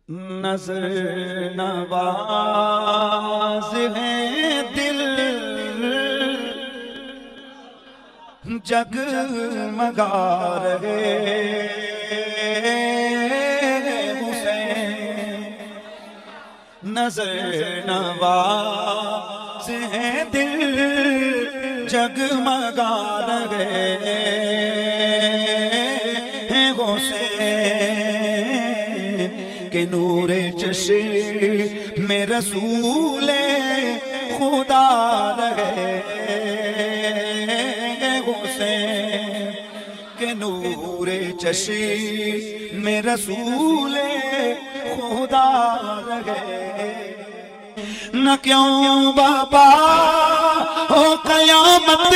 نظر نواز ہیں دل جگمگا رہے حسین، نظر نواز ہیں دل جگمگا رہے حسین کہ نور چشم رسول خدا رہے حسین کہ نور چشم رسول خدا رہے۔ نہ کیوں بابا ہو قیامت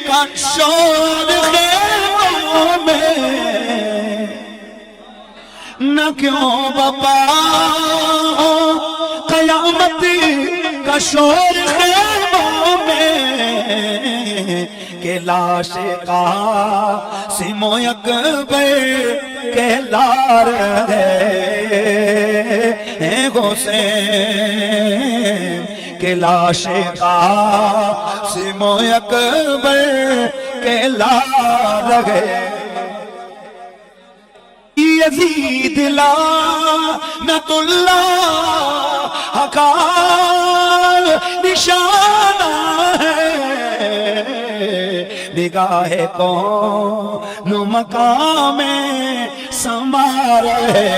کا شور خیموں میں، نہ کیوں بابا ہو قیامت کا شور خیموں میں، کہ لاش قاسم و اکبر کہلا رہے حسین، کہ لاش قاسم و اکبر کہلا رہے۔ یزید لعنت اللہ کا نشانہ ہے، نگاہ کون مقام سما رہے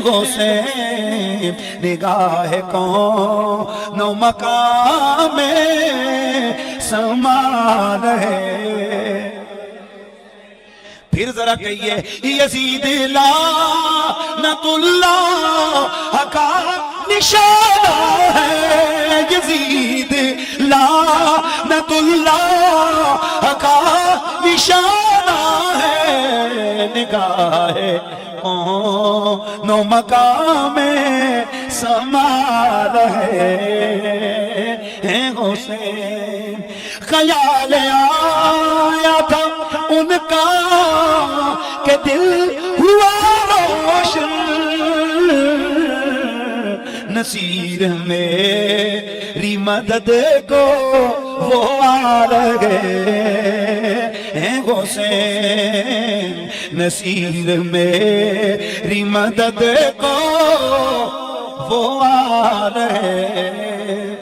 حسین، نگاہ کون مقام سما رہے۔ پھر ذرا کہیے یزید لعنت اللہ کا نشانہ ہے، یزید لعنت اللہ کا نشانہ ہے، نگاہ کون مقام سما رہے حسین۔ خیال آیا تھا ان کا کہ دل ہوا روشن، نصیر میری مدد کو وہ آ رہے حسین، نصیر میری مدد کو وہ آ رہے۔